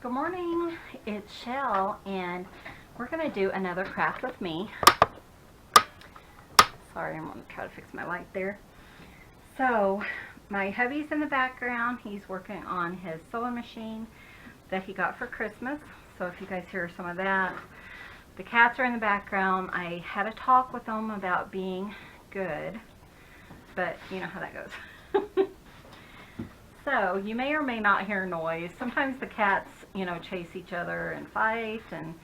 Good morning, it's Shell, and we're going to do another craft with me. Sorry, I'm going to try to fix my light there. So, my hubby's in the background. He's working on his sewing machine that he got for Christmas. So if you guys hear some of that. The cats are in the background. I had a talk with them about being good, but you know how that goes. So, you may or may not hear noise. Sometimes the cats, chase each other and fight, and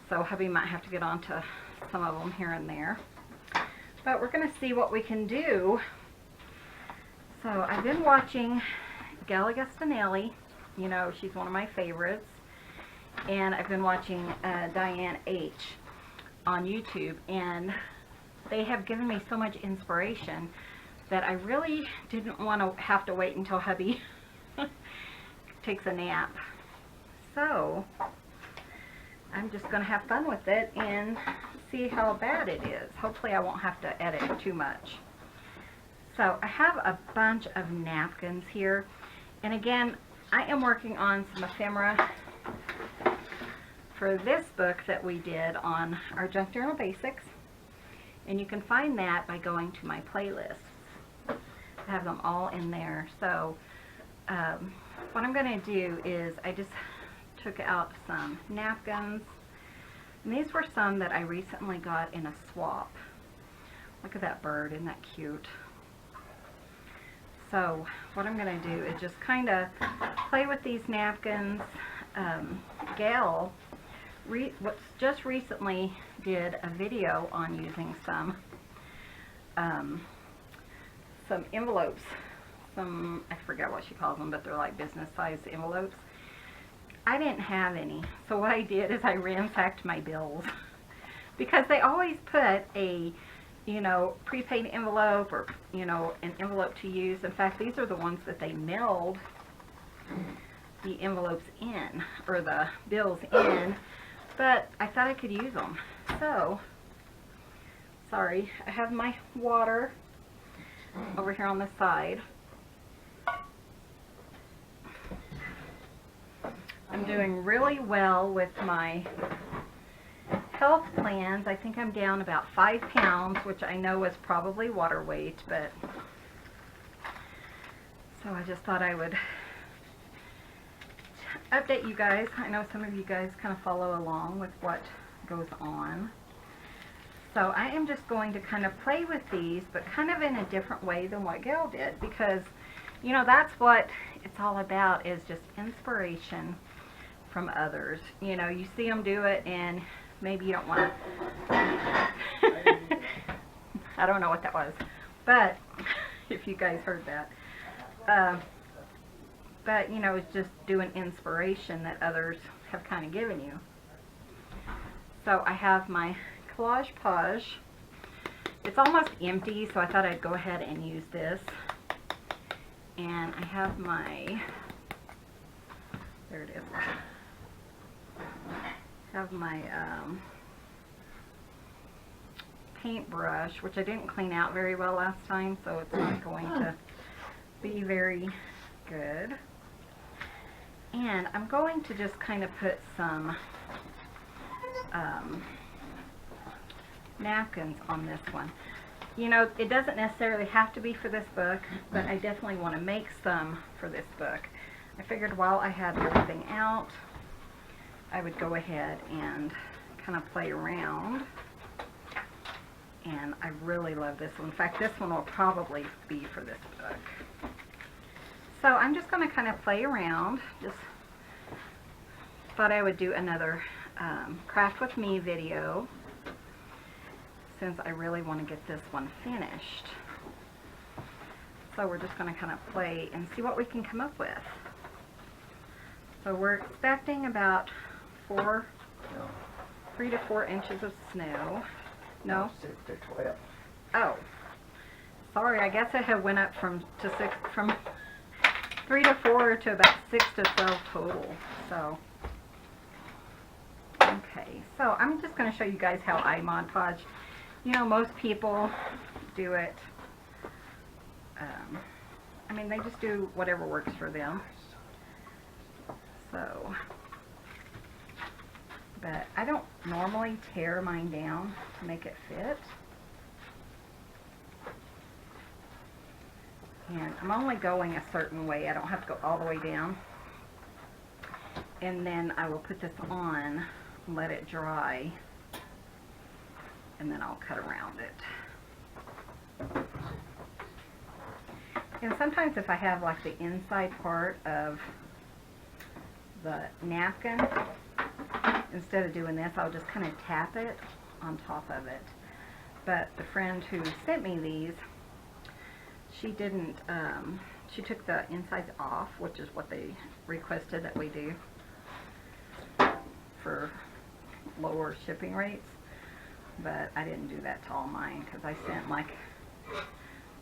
so hubby might have to get onto some of them here and there. But we're going to see what we can do. So, I've been watching Gayle Agostinelli. She's one of my favorites. And I've been watching Diane H on YouTube, and they have given me so much inspiration that I really didn't want to have to wait until hubby takes a nap. So I'm just going to have fun with it and see how bad it is. Hopefully I won't have to edit too much. So I have a bunch of napkins here, and again I am working on some ephemera for this book that we did on our Junk Journal Basics, and you can find that by going to my playlist. I have them all in there. So what I'm going to do is I just took out some napkins, and these were some that I recently got in a swap. Look at that bird, isn't that cute? So what I'm going to do is just kind of play with these napkins. Gayle just recently did a video on using some envelopes. I forget what she calls them, but they're like business size envelopes. I didn't have any, so what I did is I ransacked my bills because they always put a prepaid envelope or an envelope to use. In fact, these are the ones that they mailed the envelopes in, or the bills in, but I thought I could use them. So sorry, I have my water over here on the side. I'm doing really well with my health plans. I think I'm down about 5 pounds, which I know is probably water weight, but so I just thought I would update you guys. I know some of you guys kind of follow along with what goes on. So I am just going to kind of play with these, but kind of in a different way than what Gayle did, because that's what it's all about, is just inspiration from others. You see them do it and maybe you don't want to. I don't know what that was, but if you guys heard that. But it's just doing inspiration that others have kind of given you. So I have my collage page. It's almost empty, so I thought I'd go ahead and use this. And I have my, there it is. I have my paintbrush, which I didn't clean out very well last time, so it's not going to be very good. And I'm going to just kind of put some napkins on this one. It doesn't necessarily have to be for this book, but I definitely want to make some for this book. I figured while I had everything out, I would go ahead and kind of play around. And I really love this one. In fact, this one will probably be for this book. So I'm just going to kind of play around. Just thought I would do another craft with me video, since I really want to get this one finished. So we're just going to kind of play and see what we can come up with. So we're expecting about 3 to 4 inches of snow. No? 6 to 12. Oh, sorry. I guess I had went up from 3 to 4 to about 6 to 12 total. So, okay. So I'm just going to show you guys how I Mod Podge. Most people do it. I mean, they just do whatever works for them. So but I don't normally tear mine down to make it fit. And I'm only going a certain way. I don't have to go all the way down. And then I will put this on, let it dry, and then I'll cut around it. And sometimes if I have like the inside part of the napkin, instead of doing this, I'll just kind of tap it on top of it. But the friend who sent me these, she didn't, she took the insides off, which is what they requested that we do for lower shipping rates. But I didn't do that to all mine because I sent like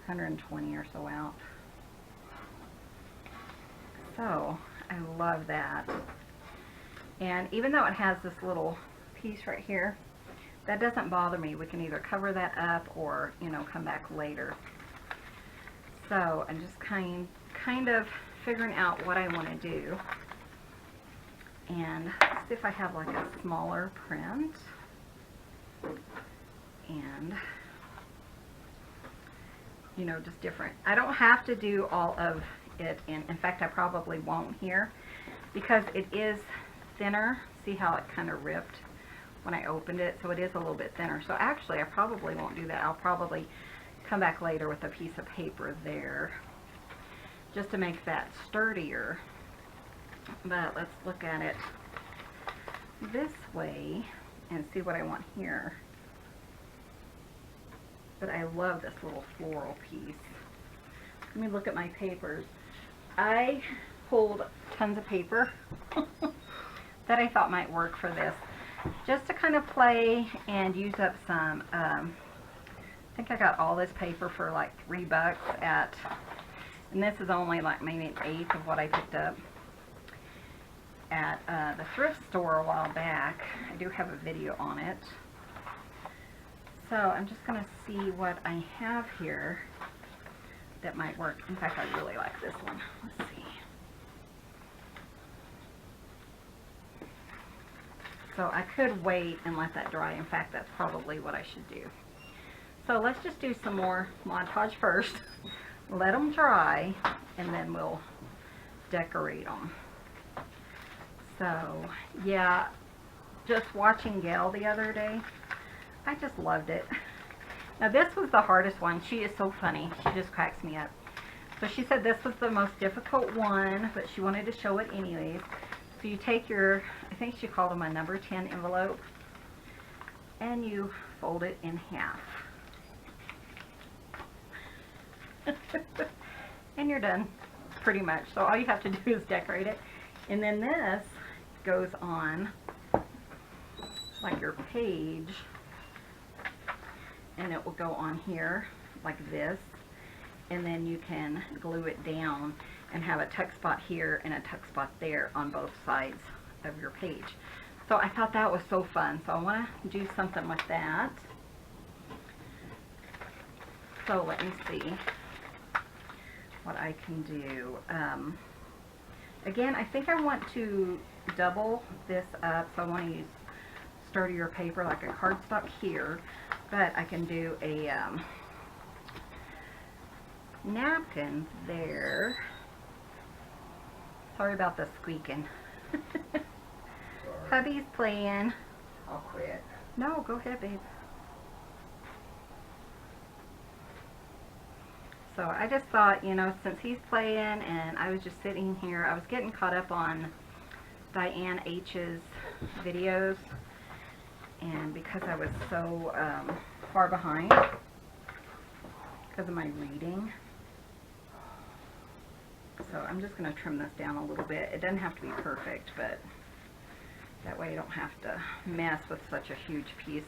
120 or so out. So I love that. And even though it has this little piece right here, that doesn't bother me. We can either cover that up or, you know, come back later. So I'm just kind of figuring out what I want to do. And let's see if I have like a smaller print. And, you know, just different. I don't have to do all of it in fact, I probably won't here because it is thinner. See how it kind of ripped when I opened it? So it is a little bit thinner. So actually, I probably won't do that. I'll probably come back later with a piece of paper there just to make that sturdier. But let's look at it this way and see what I want here. But I love this little floral piece. Let me look at my papers. I pulled tons of paper that I thought might work for this, just to kind of play and use up some, I think I got all this paper for like $3 at, and this is only like maybe an eighth of what I picked up at the thrift store a while back. I do have a video on it. So I'm just going to see what I have here that might work. In fact, I really like this one. Let's see. So I could wait and let that dry. In fact, that's probably what I should do. So let's just do some more montage first. Let them dry, and then we'll decorate them. So, yeah, just watching Gayle the other day, I just loved it. Now this was the hardest one. She is so funny. She just cracks me up. So she said this was the most difficult one, but she wanted to show it anyways. So you take your, I think she called them a number 10 envelope, and you fold it in half. And you're done, pretty much. So all you have to do is decorate it. And then this goes on like your page, and it will go on here like this, and then you can glue it down and have a tuck spot here and a tuck spot there on both sides of your page. So I thought that was so fun, so I want to do something with that. So let me see what I can do. Again, I think I want to double this up, so I want to use sturdier paper like a cardstock here, but I can do a napkin there. Sorry about the squeaking. Hubby's playing. I'll quit. No, go ahead, babe. So I just thought, you know, since he's playing and I was just sitting here, I was getting caught up on Diane H's videos, and because I was so far behind because of my reading. So I'm just going to trim this down a little bit. It doesn't have to be perfect, but that way I don't have to mess with such a huge piece.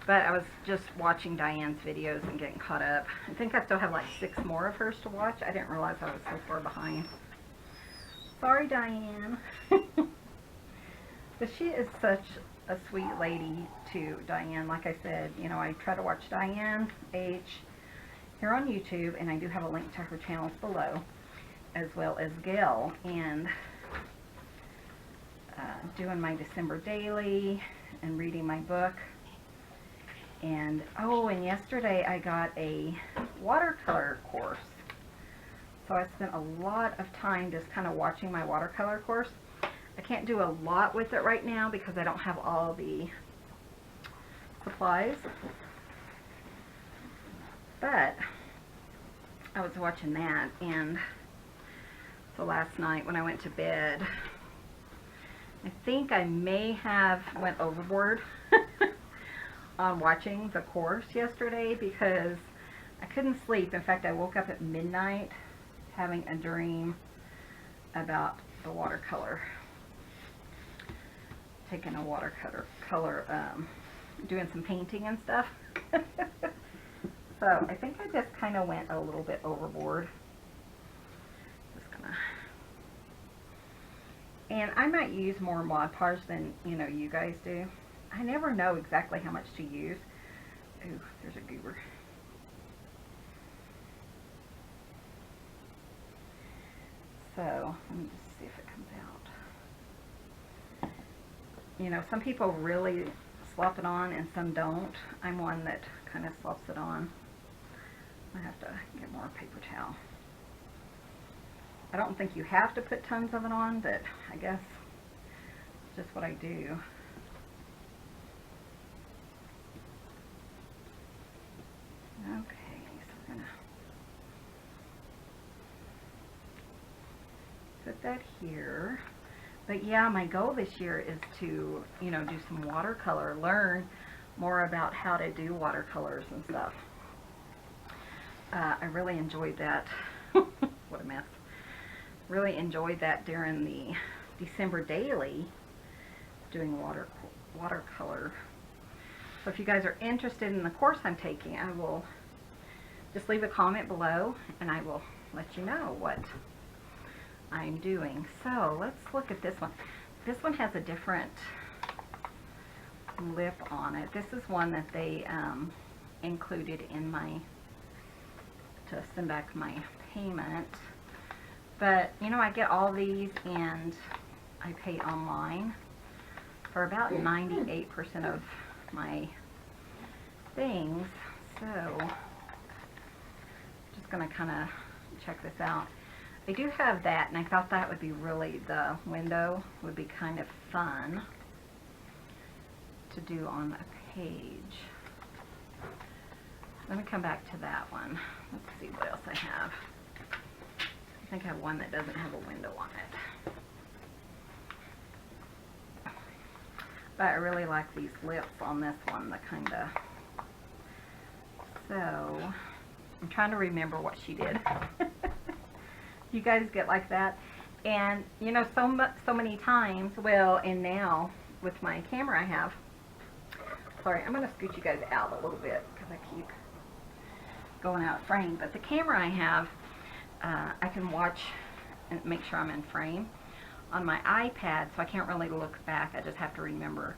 But I was just watching Diane's videos and getting caught up. I think I still have like 6 more of hers to watch. I didn't realize I was so far behind. Sorry, Diane. But she is such a sweet lady too, Diane. Like I said, you know, I try to watch Diane H here on YouTube, and I do have a link to her channels below, as well as Gayle. And doing my December daily and reading my book. And oh, and yesterday I got a watercolor course. So I spent a lot of time just kind of watching my watercolor course. I can't do a lot with it right now because I don't have all the supplies. But I was watching that, and so last night when I went to bed, I think I may have went overboard on watching the course yesterday because I couldn't sleep. In fact, I woke up at midnight having a dream about the watercolor. Taking a watercolor, doing some painting and stuff. So I think I just kind of went a little bit overboard. Just gonna, and I might use more Mod Podge than you guys do. I never know exactly how much to use. Ooh, there's a goober. So let me just see if it comes out. Some people really slop it on and some don't. I'm one that kind of slops it on. I have to get more paper towel. I don't think you have to put tons of it on, but I guess it's just what I do. Okay, so we're gonna put that here. But yeah, my goal this year is to, do some watercolor, learn more about how to do watercolors and stuff. I really enjoyed that. What a mess. Really enjoyed that during the December daily, doing watercolor. So if you guys are interested in the course I'm taking, I will just leave a comment below and I will let you know what I'm doing. So let's look at this one. This one has a different lip on it. This is one that they included in to send back my payment. But I get all these and I pay online for about 98% of my things. So just gonna kind of check this out. I do have that, and I thought that would be really, the window would be kind of fun to do on a page. Let me come back to that one. Let's see what else I have. I think I have one that doesn't have a window on it. But I really like these lips on this one, the kind of, so I'm trying to remember what she did. You guys get like that, and so many times, well, and now with my camera I have, sorry, I'm going to scoot you guys out a little bit because I keep going out of frame, but the camera I have, I can watch and make sure I'm in frame on my iPad, so I can't really look back. I just have to remember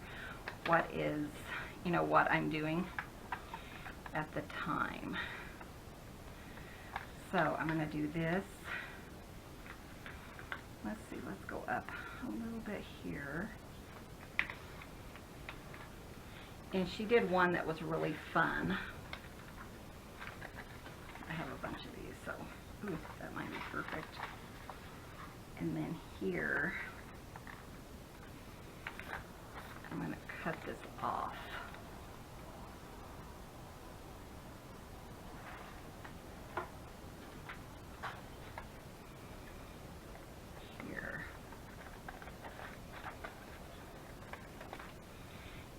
what is, what I'm doing at the time. So I'm going to do this. Let's see, let's go up a little bit here. And she did one that was really fun. I have a bunch of these, so ooh, that might be perfect. And then here, I'm going to cut this off.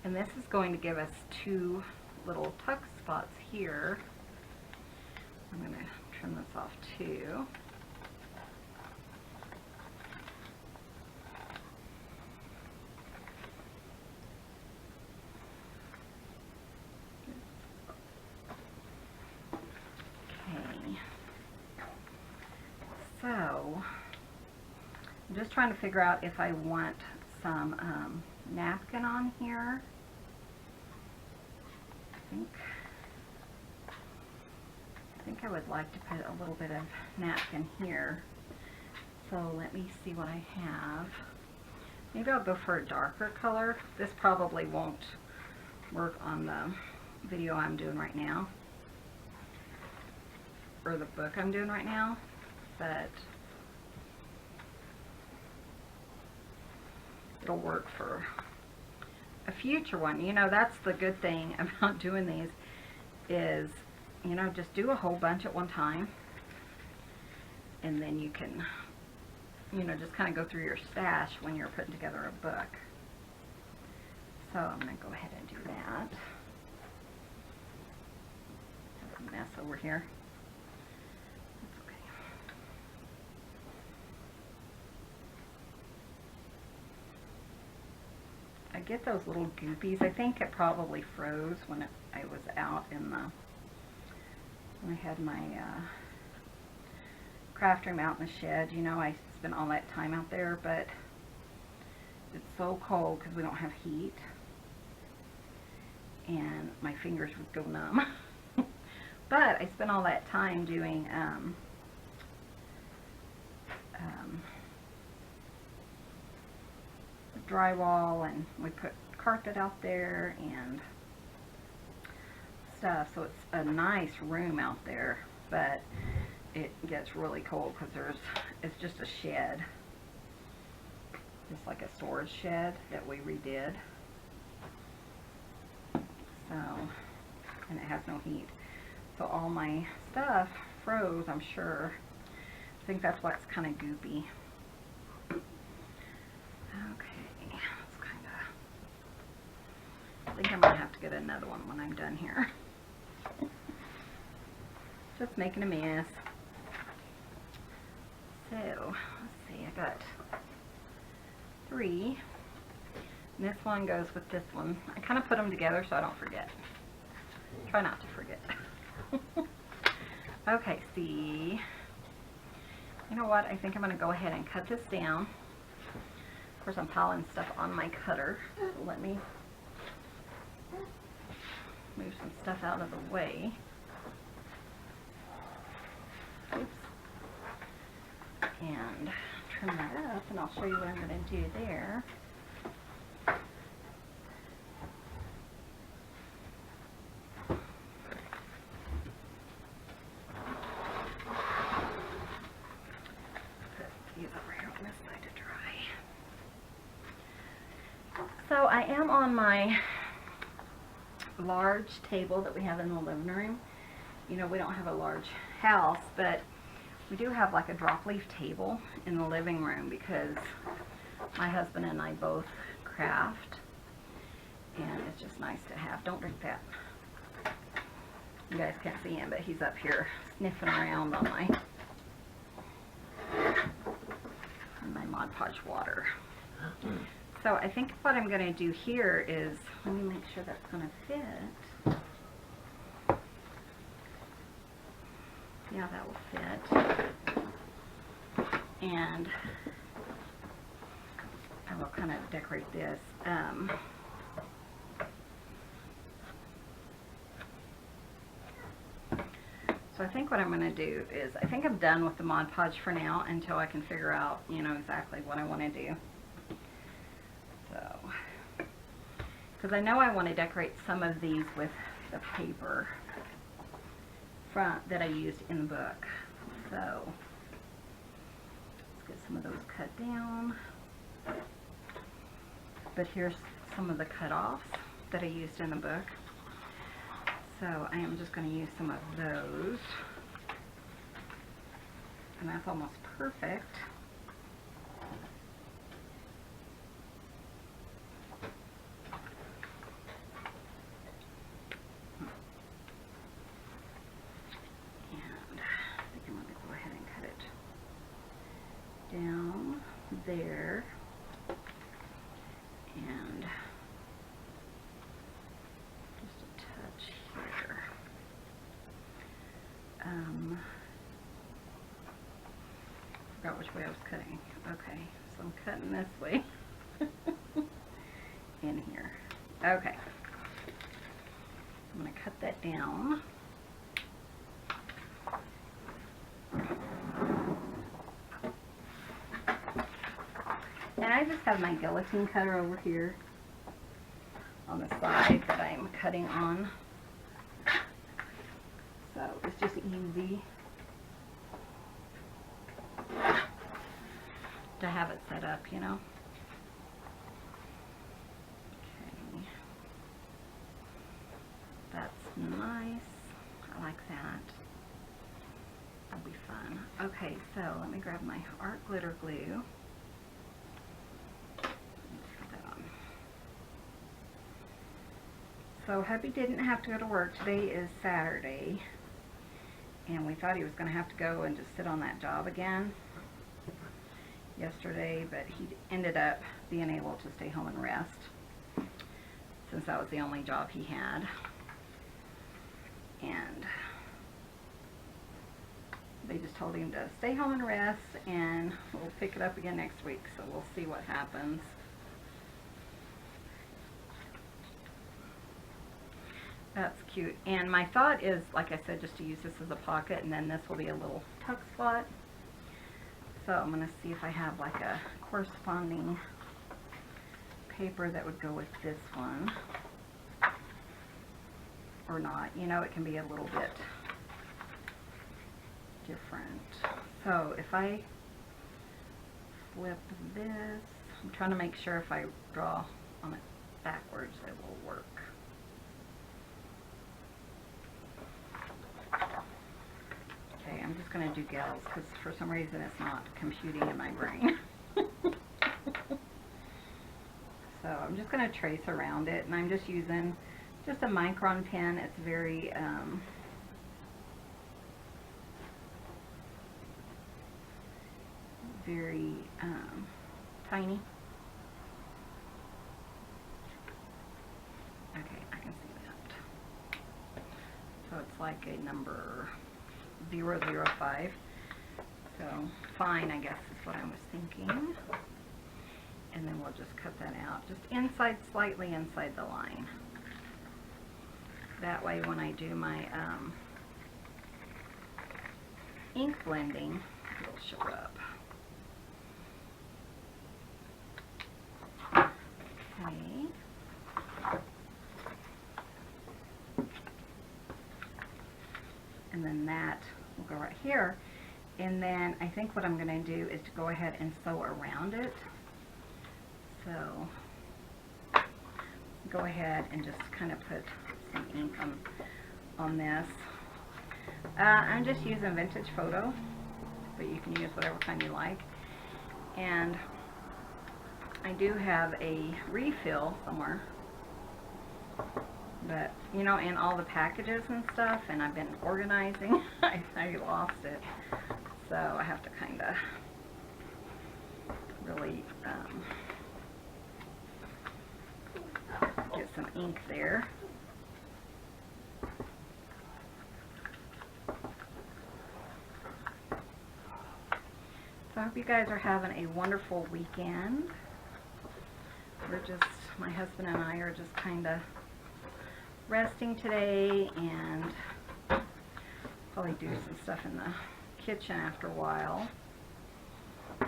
And this is going to give us two little tuck spots here. I'm going to trim this off too. Okay. So, I'm just trying to figure out if I want some napkin on here. I think I would like to put a little bit of napkin here. So let me see what I have. Maybe I'll go for a darker color. This probably won't work on the video I'm doing right now, or the book I'm doing right now, but it'll work for a future one. You know, that's the good thing about doing these is, you know, just do a whole bunch at one time, and then you can, you know, just kind of go through your stash when you're putting together a book. So I'm going to go ahead and do that. There's a mess over here. That's okay. I get those little goopies. I think it probably froze when I was out in the, when I had my craft room out in the shed. You know, I spent all that time out there, but it's so cold because we don't have heat, and my fingers would go numb. But I spent all that time doing drywall, and we put carpet out there and stuff, so it's a nice room out there, but it gets really cold because it's just a shed, just like a storage shed that we redid. So, and it has no heat, so all my stuff froze, I'm sure. I think that's why it's kind of goopy. Okay, it's kind of, I think I'm gonna have to get another one when I'm done here. Just making a mess. So, let's see, I got 3. And this one goes with this one. I kind of put them together so I don't forget. Try not to forget. Okay, see. You know what? I think I'm going to go ahead and cut this down. Of course, I'm piling stuff on my cutter. So let me move some stuff out of the way. Oops. And trim that up, and I'll show you what I'm going to do there. Put these over here on this side to dry. So I am on my large table that we have in the living room. You know, we don't have a large house, but we do have like a drop leaf table in the living room because my husband and I both craft, and it's just nice to have. Don't drink that. You guys can't see him, but he's up here sniffing around on my Mod Podge water. So I think what I'm going to do here is, let me make sure that's going to fit. Yeah, that will fit. And I will kind of decorate this. So I think what I'm going to do is, I think I'm done with the Mod Podge for now until I can figure out, you know, exactly what I want to do. So, because I know I want to decorate some of these with the paper front that I used in the book. So let's get some of those cut down. But here's some of the cut-offs that I used in the book. So I am just going to use some of those. And that's almost perfect. Down there, and just a touch here. Forgot which way I was cutting. Okay, so I'm cutting this way in here. Okay, I'm going to cut that down. And I just have my guillotine cutter over here on the side that I'm cutting on. So it's just easy to have it set up, you know. Okay. That's nice. I like that. That'll be fun. Okay, so let me grab my art glitter glue. So hubby didn't have to go to work. Today is Saturday, and we thought he was going to have to go and just sit on that job again yesterday, but he ended up being able to stay home and rest since that was the only job he had. And they just told him to stay home and rest, and we'll pick it up again next week, so we'll see what happens. That's cute. And my thought is, like I said, just to use this as a pocket, and then this will be a little tuck spot. So I'm going to see if I have like a corresponding paper that would go with this one. Or not. You know, it can be a little bit different. So if I flip this, I'm trying to make sure if I draw on it backwards it will work. Okay, I'm just going to do Gayle's because for some reason it's not computing in my brain. So I'm just going to trace around it, and I'm just using just a micron pen. It's very tiny. Okay, I can see that. So it's like a number 005. So fine, I guess is what I was thinking. And then we'll just cut that out, just inside, slightly inside the line. That way when I do my ink blending, it'll show up. Okay. And then that will go right here. And then I think what I'm going to do is to go ahead and sew around it. So go ahead and just kind of put some ink on this. I'm just using Vintage Photo, but you can use whatever kind you like. And I do have a refill somewhere, but you know, in all the packages and stuff, and I've been organizing, I lost it. So I have to kind of really get some ink there. So I hope you guys are having a wonderful weekend. We're just, my husband and I are just kind of resting today, and probably do some stuff in the kitchen after a while. I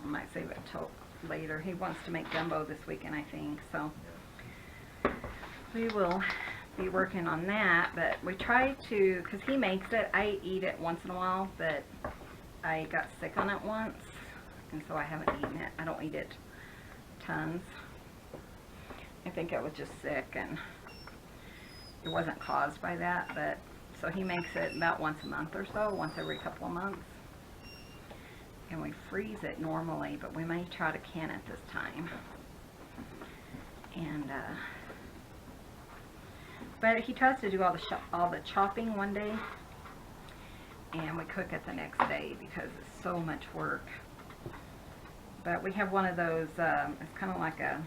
might save it till later. He wants to make gumbo this weekend, I think, so we will be working on that. But we try to, because he makes it, I eat it once in a while, but I got sick on it once, and so I haven't eaten it. I don't eat it tons. I think I was just sick, and it wasn't caused by that, but so he makes it about once a month or so, once every couple of months. And we freeze it normally, but we may try to can it this time. And but he tries to do all the chopping one day, and we cook it the next day because it's so much work. But we have one of those, it's kind of like a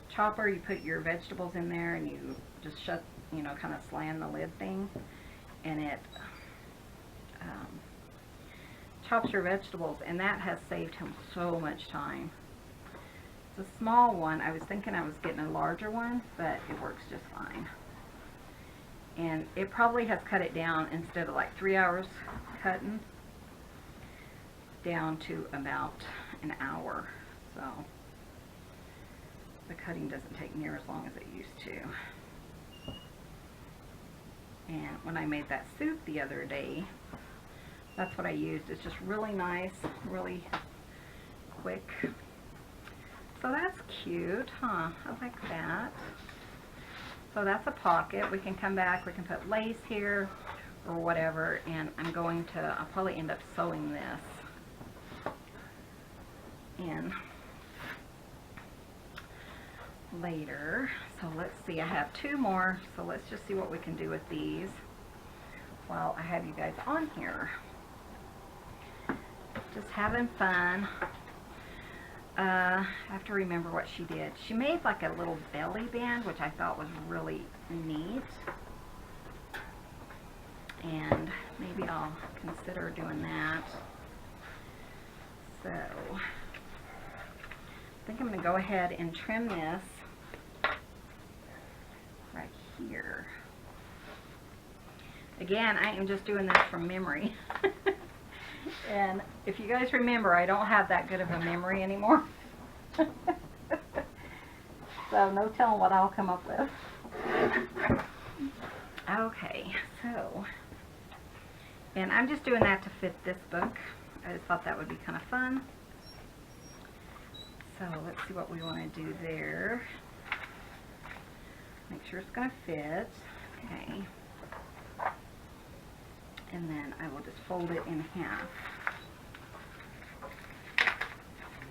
chopper. You put your vegetables in there and you just shut, you know, kind of slam the lid thing, and it chops your vegetables, and that has saved him so much time. It's a small one. I was thinking I was getting a larger one, but it works just fine. And it probably has cut it down, instead of like 3 hours cutting, down to about an hour, so the cutting doesn't take near as long as it used to. And when I made that soup the other day, that's what I used. It's just really nice, really quick. So that's cute, huh? I like that. So that's a pocket. We can come back, we can put lace here or whatever, and I'll probably end up sewing this in later. So let's see, I have 2 more, so let's just see what we can do with these while I have you guys on here. Just having fun. I have to remember what she did. She made like a little belly band, which I thought was really neat. And maybe I'll consider doing that. So, I think I'm going to go ahead and trim this right here. Again, I am just doing this from memory. And if you guys remember, I don't have that good of a memory anymore. So no telling what I'll come up with. Okay, so, and I'm just doing that to fit this book. I just thought that would be kind of fun. So let's see what we want to do there. Make sure it's going to fit. Okay. And then I will just fold it in half.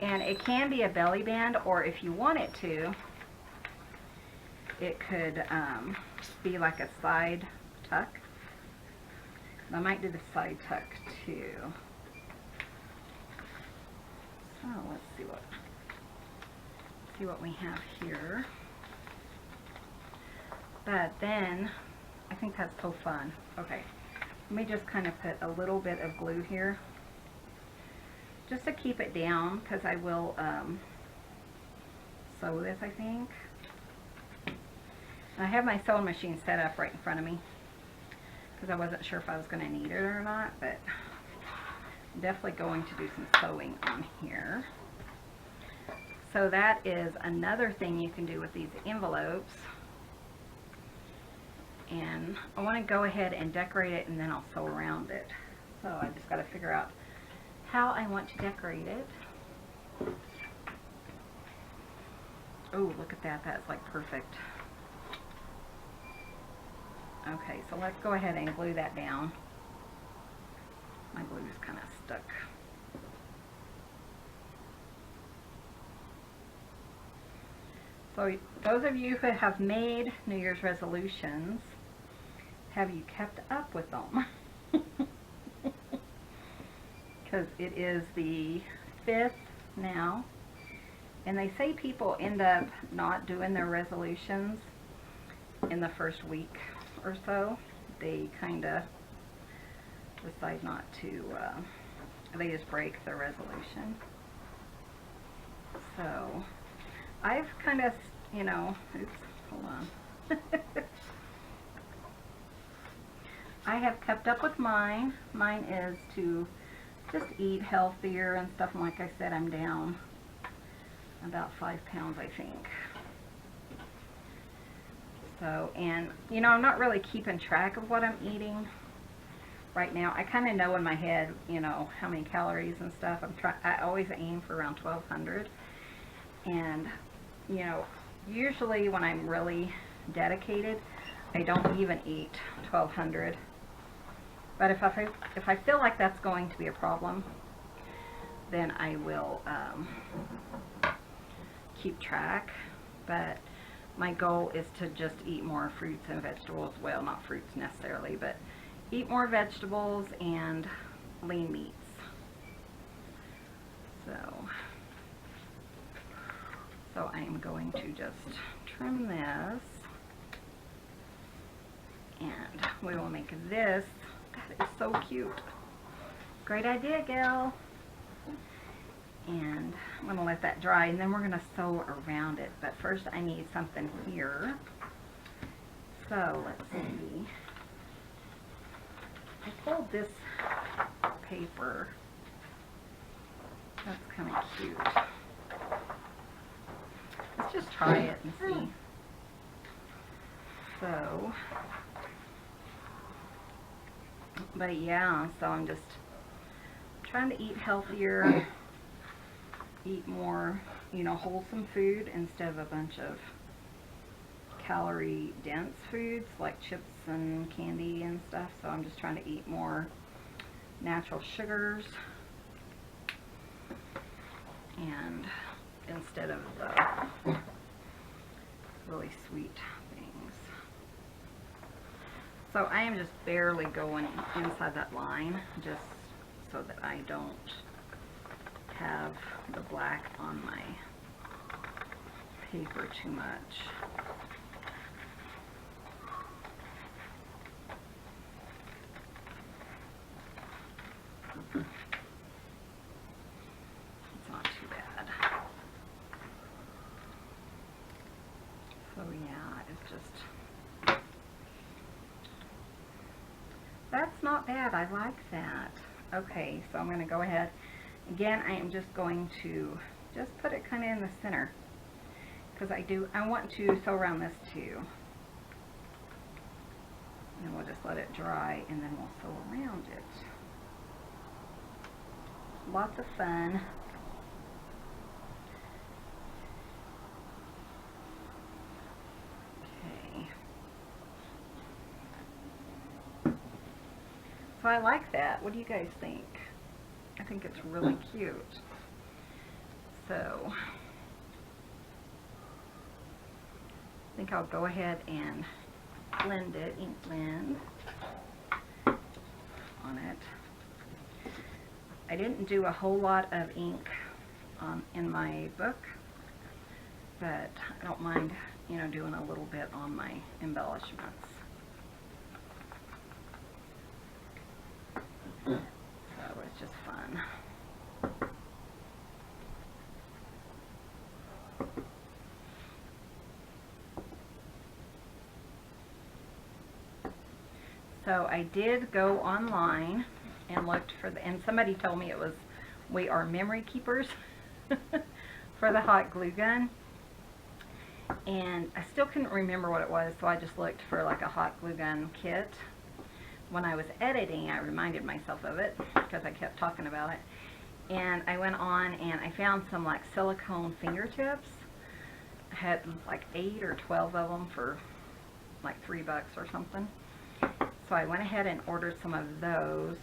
And it can be a belly band, or if you want it to, it could be like a side tuck. I might do the side tuck too. So let's see what we have here. But then, I think that's so fun. Okay. Let me just kind of put a little bit of glue here just to keep it down, because I will sew this, I think. I have my sewing machine set up right in front of me because I wasn't sure if I was going to need it or not, but I'm definitely going to do some sewing on here. So that is another thing you can do with these envelopes. And I want to go ahead and decorate it, and then I'll sew around it. So I just got to figure out how I want to decorate it. Oh, look at that. That's like perfect. Okay, so let's go ahead and glue that down. My glue is kind of stuck. So those of you who have made New Year's resolutions, have you kept up with them? Because it is the 5th now, and they say people end up not doing their resolutions in the first week or so. They kind of decide not to, they just break the resolution. So I've kind of, you know, oops, hold on. I have kept up with mine. Mine is to just eat healthier and stuff. And like I said, I'm down about 5 pounds, I think. So, and you know, I'm not really keeping track of what I'm eating right now. I kind of know in my head, you know, how many calories and stuff. I always aim for around 1,200. And, you know, usually when I'm really dedicated, I don't even eat 1,200. But if I feel like that's going to be a problem, then I will keep track. But my goal is to just eat more fruits and vegetables. Well, not fruits necessarily, but eat more vegetables and lean meats. So I am going to just trim this, and we will make this. That is so cute. Great idea, Gayle. And I'm going to let that dry, and then we're going to sew around it. But first I need something here. So let's see. I pulled this paper That's kind of cute. Let's just try it and see. So, but yeah, so I'm just trying to eat healthier, eat more, you know, wholesome food instead of a bunch of calorie dense foods like chips and candy and stuff. So I'm just trying to eat more natural sugars and instead of the really sweet things. So I am just barely going inside that line just so that I don't have the black on my paper too much. It's not too bad. So yeah, it's just, that's not bad. I like that. Okay, so I'm going to go ahead. Again, I am just going to just put it kind of in the center because I want to sew around this too. And we'll just let it dry and then we'll sew around it. Lots of fun. Okay. So I like that. What do you guys think? I think it's really cute. So I think I'll go ahead and blend it, ink blend on it. I didn't do a whole lot of ink in my book, but I don't mind, you know, doing a little bit on my embellishments. So it's just fun. So I did go online and looked for and somebody told me it was We Are Memory Keepers for the hot glue gun. And I still couldn't remember what it was, so I just looked for like a hot glue gun kit. When I was editing, I reminded myself of it because I kept talking about it. And I went on and I found some like silicone fingertips. I had like 8 or 12 of them for like $3 or something. So I went ahead and ordered some of those.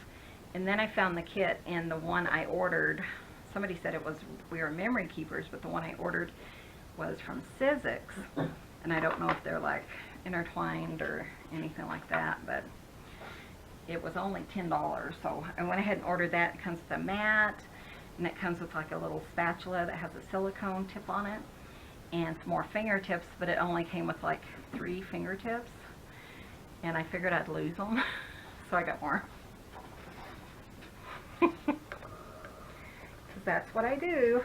And then I found the kit, and the one I ordered, somebody said it was We Are Memory Keepers, but the one I ordered was from Sizzix. And I don't know if they're like intertwined or anything like that, but it was only $10. So I went ahead and ordered that. It comes with a mat, and it comes with like a little spatula that has a silicone tip on it, and some more fingertips, but it only came with like 3 fingertips. And I figured I'd lose them, so I got more. Because that's what I do.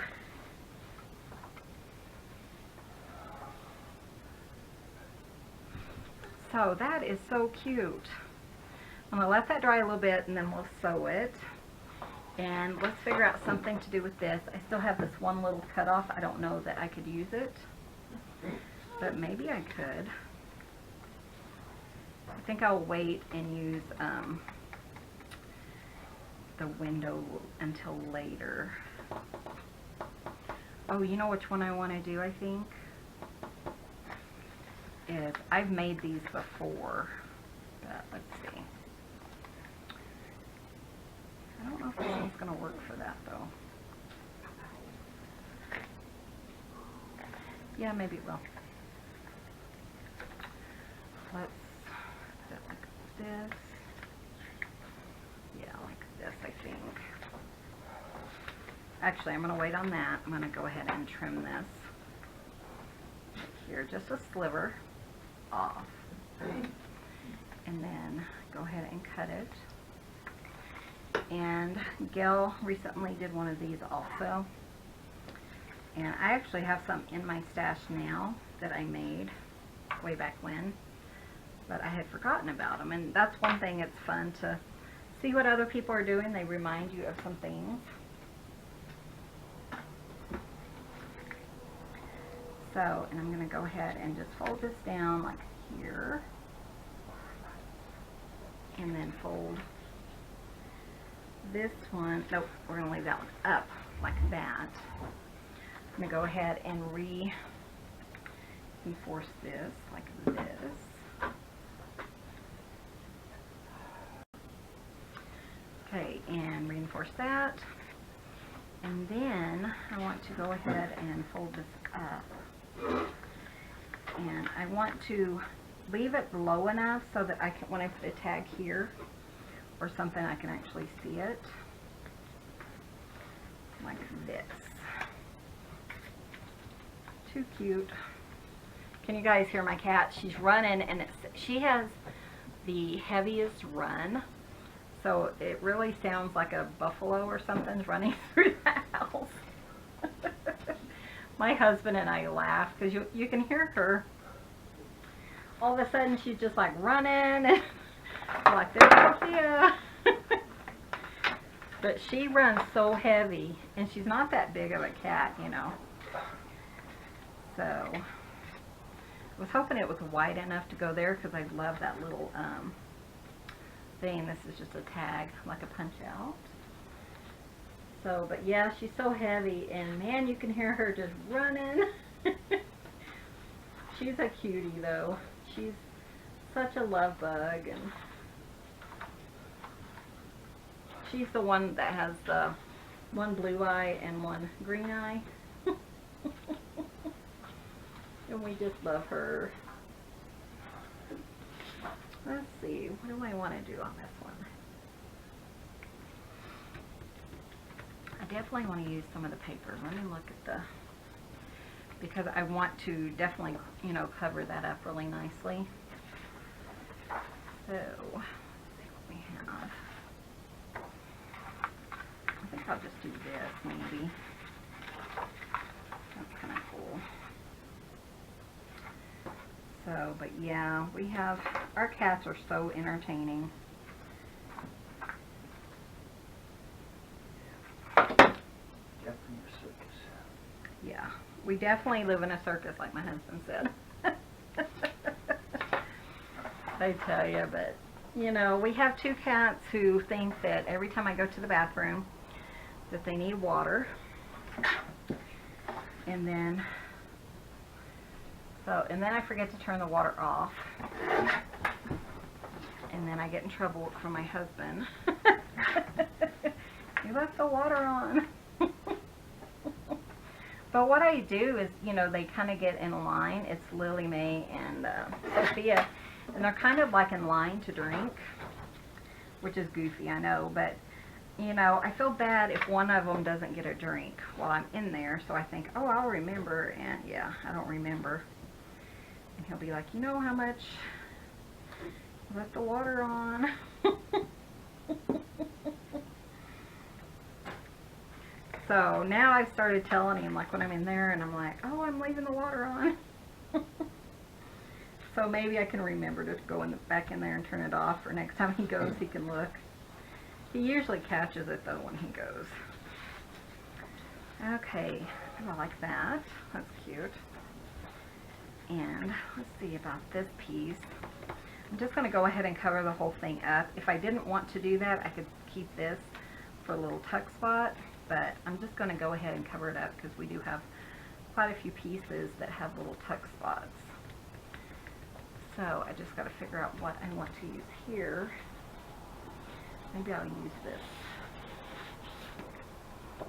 So that is so cute. I'm going to let that dry a little bit and then we'll sew it. And let's figure out something to do with this. I still have this one little cutoff. I don't know that I could use it, but maybe I could. I think I'll wait and use the window until later. Oh, you know which one I want to do, I think? Is I've made these before, but let's see. I don't know if this one's going to work for that, though. Yeah, maybe it will. Let's put it like this. Yeah, like this, I think. Actually, I'm going to wait on that. I'm going to go ahead and trim this. Here, just a sliver off. And then go ahead and cut it. And Gayle recently did one of these also. And I actually have some in my stash now that I made way back when. But I had forgotten about them. And that's one thing, it's fun to see what other people are doing. They remind you of some things. So, and I'm going to go ahead and just fold this down like here. And then fold this one. Nope, we're going to leave that one up like that. I'm going to go ahead and reinforce this like this. Okay, and reinforce that. And then I want to go ahead and fold this up. And I want to leave it low enough so that I can, when I put a tag here or something, I can actually see it. Like this. Too cute. Can you guys hear my cat? She's running, and she has the heaviest run. So it really sounds like a buffalo or something's running through the house. My husband and I laugh because you can hear her. All of a sudden she's just like running and like, there's Sophia. But she runs so heavy, and she's not that big of a cat, you know. So I was hoping it was wide enough to go there because I love that little thing. This is just a tag, like a punch out. So, but yeah, she's so heavy, and man, you can hear her just running. She's a cutie though. She's such a love bug, and she's the one that has one blue eye and one green eye. And we just love her. Let's see, what do I want to do on this one? I definitely want to use some of the paper. Let me look at the, because I want to definitely, you know, cover that up really nicely. So, let's see what we have. I think I'll just do this, maybe. That's kind of cool. So, but yeah, we have, our cats are so entertaining. Definitely a circus. Yeah, we definitely live in a circus, like my husband said. I tell you, but, you know, we have two cats who think that every time I go to the bathroom that they need water. And then I forget to turn the water off, and then I get in trouble from my husband. You left the water on. But what I do is, you know, they kind of get in line. It's Lily Mae and Sophia, and they're kind of like in line to drink, which is goofy, I know, but you know, I feel bad if one of them doesn't get a drink while I'm in there, so I think, oh, I'll remember, and yeah, I don't remember. And he'll be like, you know how much you left the water on? So now I've started telling him, like when I'm in there and I'm like, oh, I'm leaving the water on. So maybe I can remember to go back in there and turn it off, or next time he goes he can look. He usually catches it though when he goes. Okay, oh, I like that. That's cute. And let's see about this piece. I'm just going to go ahead and cover the whole thing up. If I didn't want to do that, I could keep this for a little tuck spot, but I'm just going to go ahead and cover it up because we do have quite a few pieces that have little tuck spots. So I just got to figure out what I want to use here. Maybe I'll use this.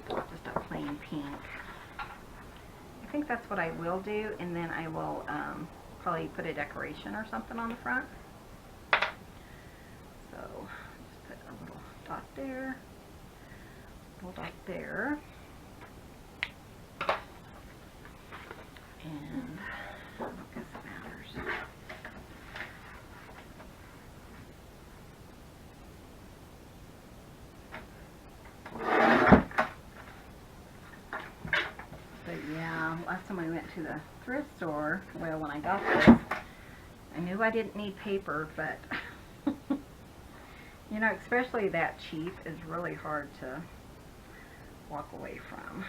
Just a plain pink. I think that's what I will do, and then I will probably put a decoration or something on the front. So just put a little dot there, a little dot there, and I don't guess it matters. Last time I went to the thrift store, well, when I got this, I knew I didn't need paper, but you know, especially that cheap is really hard to walk away from.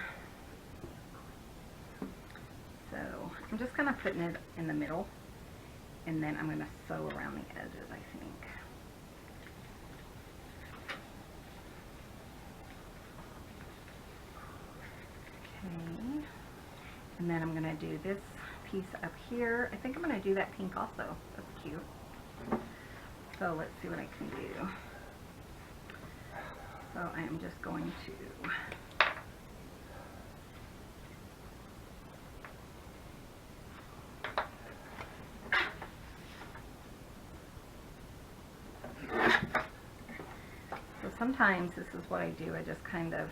So I'm just kind of putting it in the middle, and then I'm going to sew around the edges, I think. Okay, and then I'm going to do this piece up here. I think I'm going to do that pink also. That's cute. So let's see what I can do. So I am just going to sometimes this is what I do. I just kind of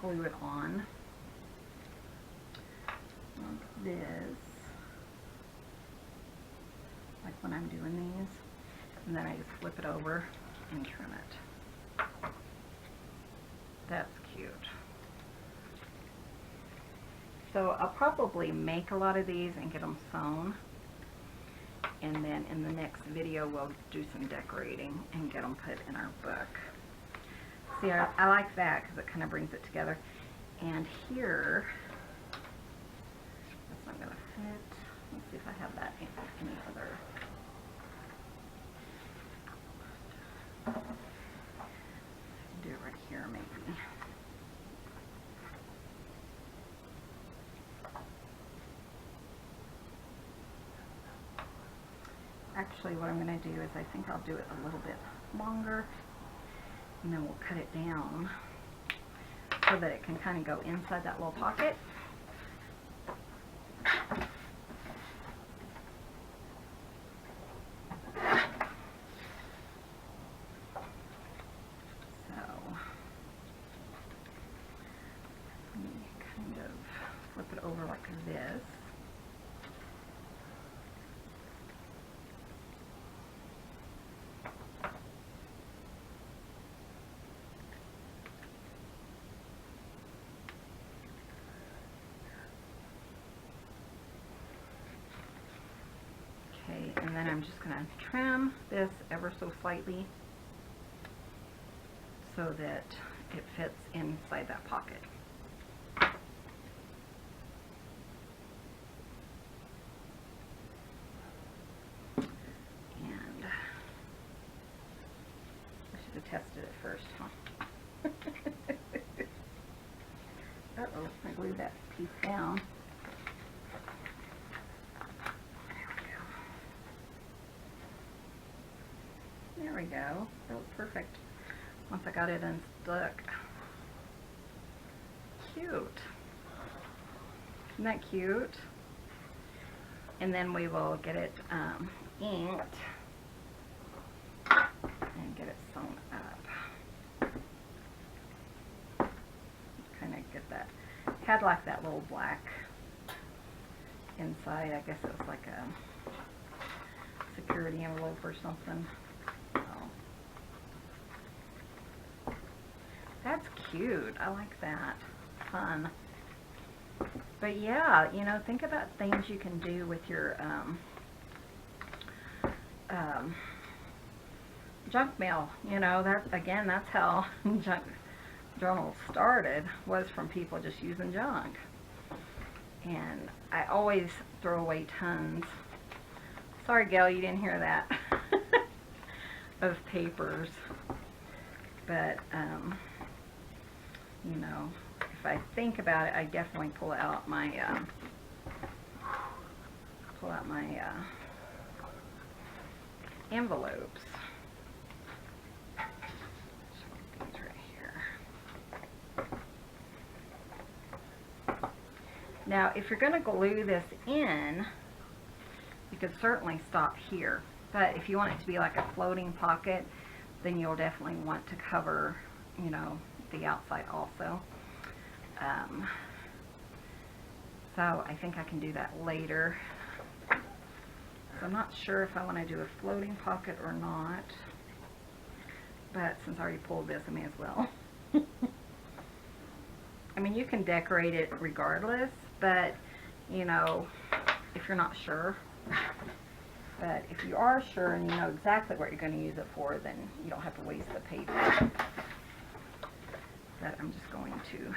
glue it on like this, like when I'm doing these, and then I just flip it over and trim it. That's cute. So I'll probably make a lot of these and get them sewn. And then in the next video, we'll do some decorating and get them put in our book. See, I like that because it kind of brings it together. And here, that's not going to fit. Let's see if I have that in any other. Do it right here, maybe. Actually, what I'm going to do is I think I'll do it a little bit longer, and then we'll cut it down so that it can kind of go inside that little pocket. So, let me kind of flip it over like this. And then I'm just going to trim this ever so slightly so that it fits inside that pocket. And I should have tested it first, huh? Uh-oh, I glued that piece down. There we go. That was perfect. Once I got it unstuck. Cute. Isn't that cute? And then we will get it inked and get it sewn up. Kind of get that. Had like that little black inside. I guess it was like a security envelope or something. That's cute. I like that. Fun. But yeah, you know, think about things you can do with your junk mail. You know, that again, that's how junk journals started, was from people just using junk. And I always throw away tons. Sorry, Gayle, you didn't hear that. Of papers. But you know, if I think about it, I definitely pull out my envelopes. These right here. Now, if you're going to glue this in, you could certainly stop here. But if you want it to be like a floating pocket, then you'll definitely want to cover, you know, the outside also. So I think I can do that later. So I'm not sure if I want to do a floating pocket or not, but since I already pulled this, I may as well. I mean, you can decorate it regardless, but you know, if you're not sure. But if you are sure and you know exactly what you're going to use it for, then you don't have to waste the paper. But I'm just going to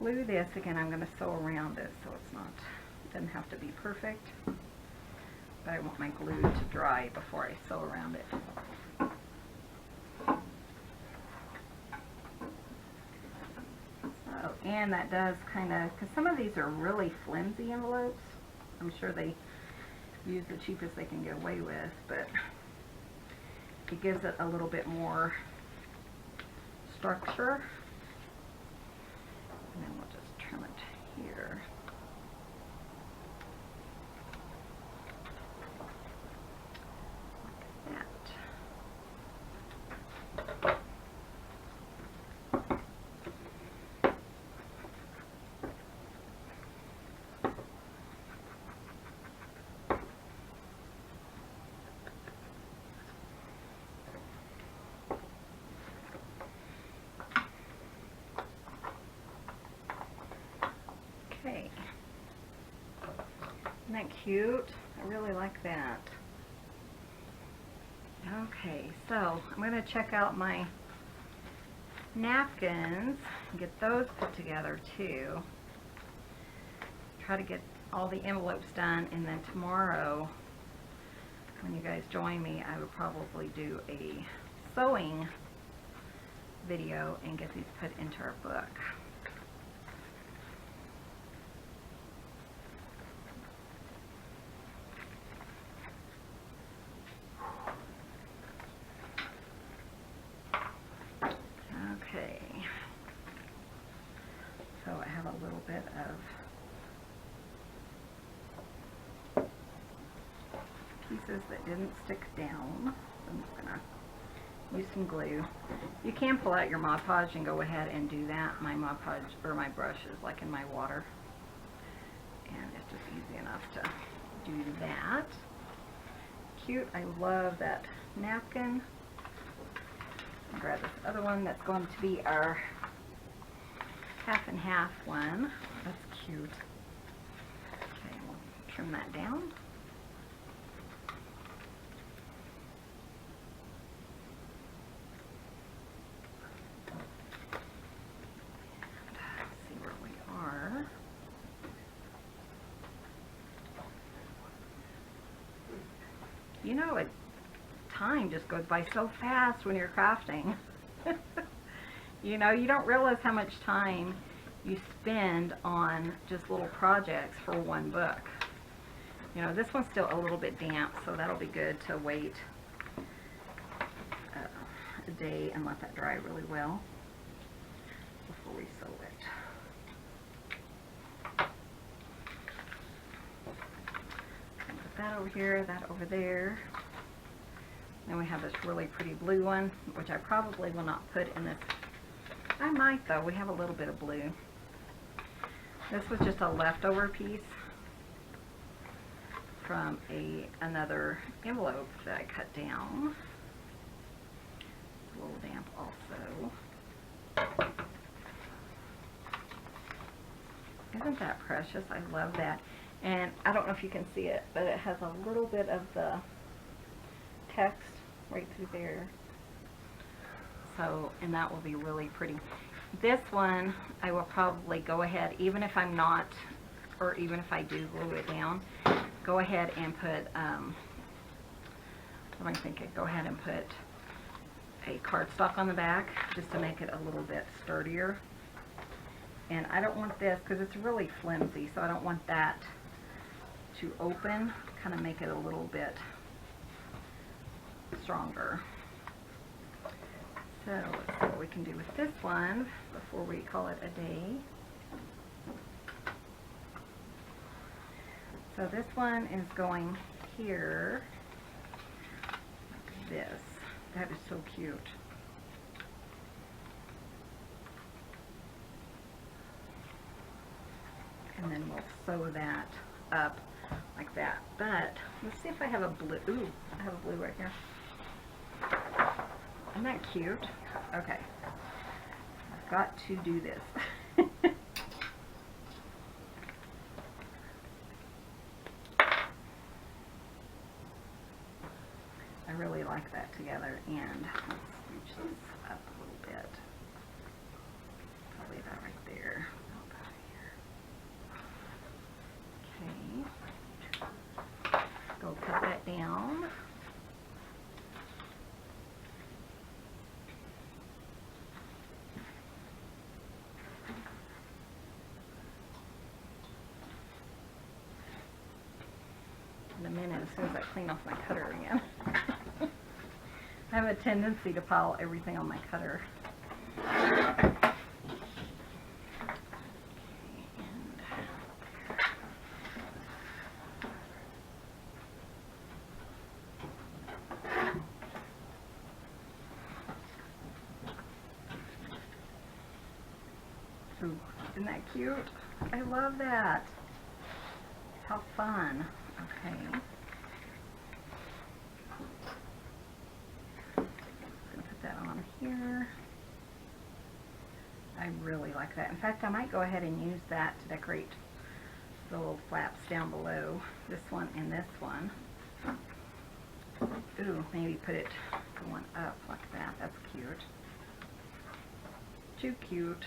glue this again. I'm going to sew around it so it's not, it doesn't have to be perfect, but I want my glue to dry before I sew around it. So, and that does kind of, because some of these are really flimsy envelopes. I'm sure they use the cheapest they can get away with, but it gives it a little bit more structure. And then we'll just trim it here. Like that. Okay, isn't that cute? I really like that. Okay, so I'm going to check out my napkins and get those put together too. Try to get all the envelopes done, and then tomorrow when you guys join me, I would probably do a sewing video and get these put into our book. Okay, so I have a little bit of pieces that didn't stick down. I'm just gonna use some glue. You can pull out your Mod Podge and go ahead and do that. My Mod Podge, or my brush, is like in my water, and it's just easy enough to do that. Cute. I love that napkin. I'll grab this other one that's going to be our half and half one. That's cute. Okay, we'll trim that down. And see where we are. You know, time just goes by so fast when you're crafting. You know, you don't realize how much time you spend on just little projects for one book. You know, this one's still a little bit damp, so that'll be good to wait a day and let that dry really well before we sew it. Put that over here, that over there. Then we have this really pretty blue one, which I probably will not put in this. I might though, we have a little bit of blue. This was just a leftover piece from another envelope that I cut down. It's a little damp also. Isn't that precious? I love that. And I don't know if you can see it, but it has a little bit of the text right through there. So, and that will be really pretty. This one, I will probably go ahead, even if I'm not, or even if I do glue it down, go ahead and put, what am I thinking? Go ahead and put a cardstock on the back, just to make it a little bit sturdier. And I don't want this, because it's really flimsy, so I don't want that to open, kind of make it a little bit stronger. So let's see what we can do with this one before we call it a day. So this one is going here like this. That is so cute. And then we'll sew that up like that. But let's see if I have a blue. Ooh, I have a blue right here. Isn't that cute? Okay. I've got to do this. I really like that together, and let's scooch this up a little bit. I'll leave that right there. I'll as soon as I clean off my cutter again. I have a tendency to pile everything on my cutter. Ooh, isn't that cute? I love that. How fun. Okay. I'm gonna put that on here. I really like that. In fact, I might go ahead and use that to decorate the little flaps down below. This one and this one. Ooh, maybe put it going up like that. That's cute. Too cute.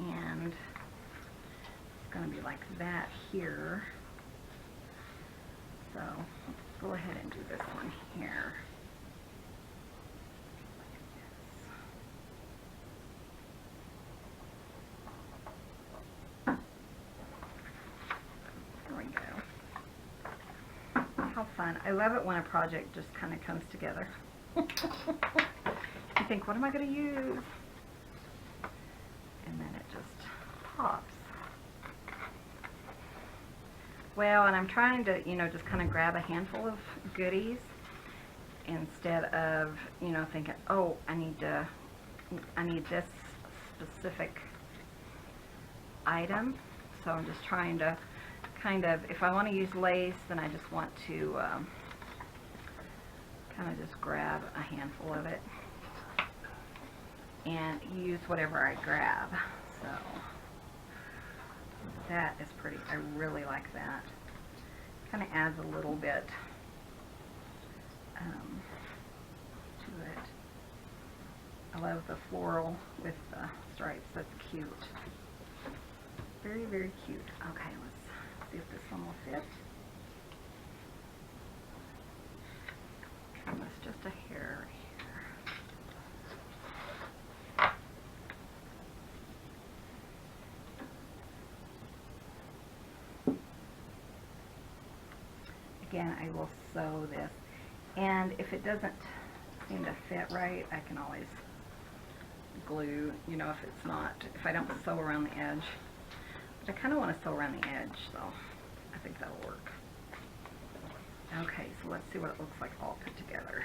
And it's going to be like that here. So let's go ahead and do this one here. There we go. How fun. I love it when a project just kind of comes together. You think, what am I going to use? And then it just pops. Well, and I'm trying to, you know, just kind of grab a handful of goodies instead of, you know, thinking, oh, I need this specific item. So I'm just trying to kind of, if I want to use lace, then I just want to kind of just grab a handful of it and use whatever I grab. So that is pretty. I really like that. Kind of adds a little bit to it. I love the floral with the stripes. That's cute. Very, very cute. Okay, let's see if this one will fit. Trim this just a hair here. Again, I will sew this, and if it doesn't seem to fit right, I can always glue, you know, if I don't sew around the edge. But I kind of want to sew around the edge, so I think that'll work. Okay, so let's see what it looks like all put together.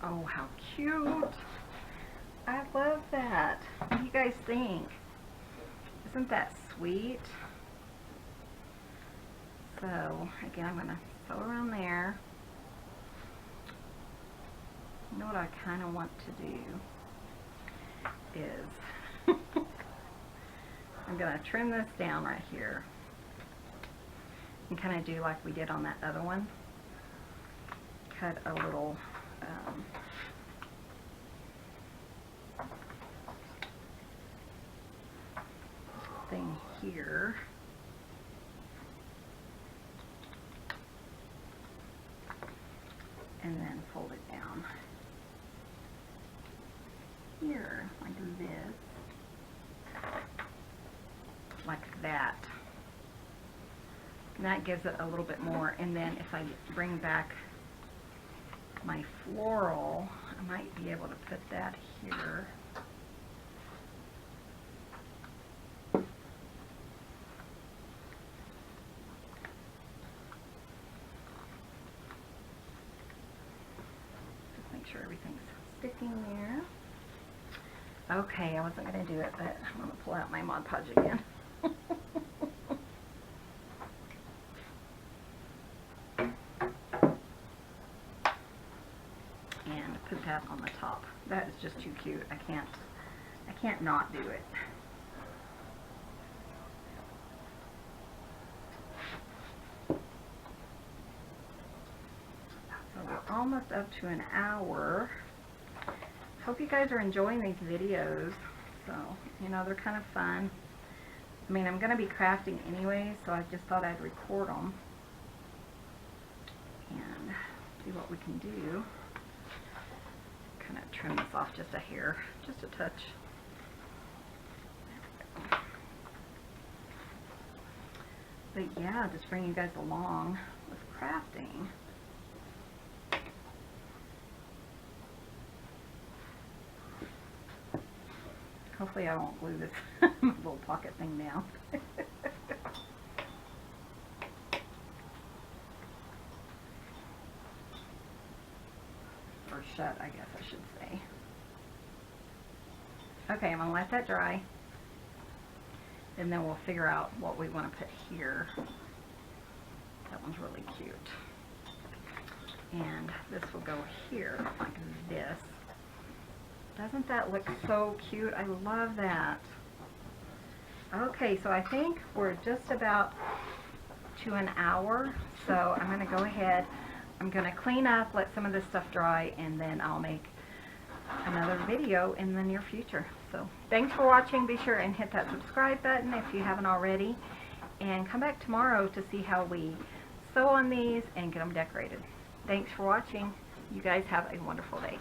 Oh, how cute! I love that. What do you guys think? Isn't that sweet? So, again, I'm going to sew around there. You know what I kind of want to do is I'm going to trim this down right here and kind of do like we did on that other one. Cut a little thing here. And then fold it down here like this, like that. And that gives it a little bit more. And then if I bring back my floral, I might be able to put that here. Make sure everything's sticking there. Okay, I wasn't going to do it, but I'm going to pull out my Mod Podge again. And put that on the top. That is just too cute. I can't not do it. We're almost up to an hour. Hope you guys are enjoying these videos. So, you know, they're kind of fun. I mean, I'm going to be crafting anyway, so I just thought I'd record them. and see what we can do. Kind of trim this off just a hair, just a touch. But yeah, just bring you guys along with crafting. Hopefully I won't glue this little pocket thing down. Or shut, I guess I should say. Okay, I'm going to let that dry. And then we'll figure out what we want to put here. That one's really cute. And this will go here, like this. Doesn't that look so cute? I love that. Okay, so I think we're just about to an hour. So I'm going to go ahead. I'm going to clean up, let some of this stuff dry, and then I'll make another video in the near future. So thanks for watching. Be sure and hit that subscribe button if you haven't already. And come back tomorrow to see how we sew on these and get them decorated. Thanks for watching. You guys have a wonderful day.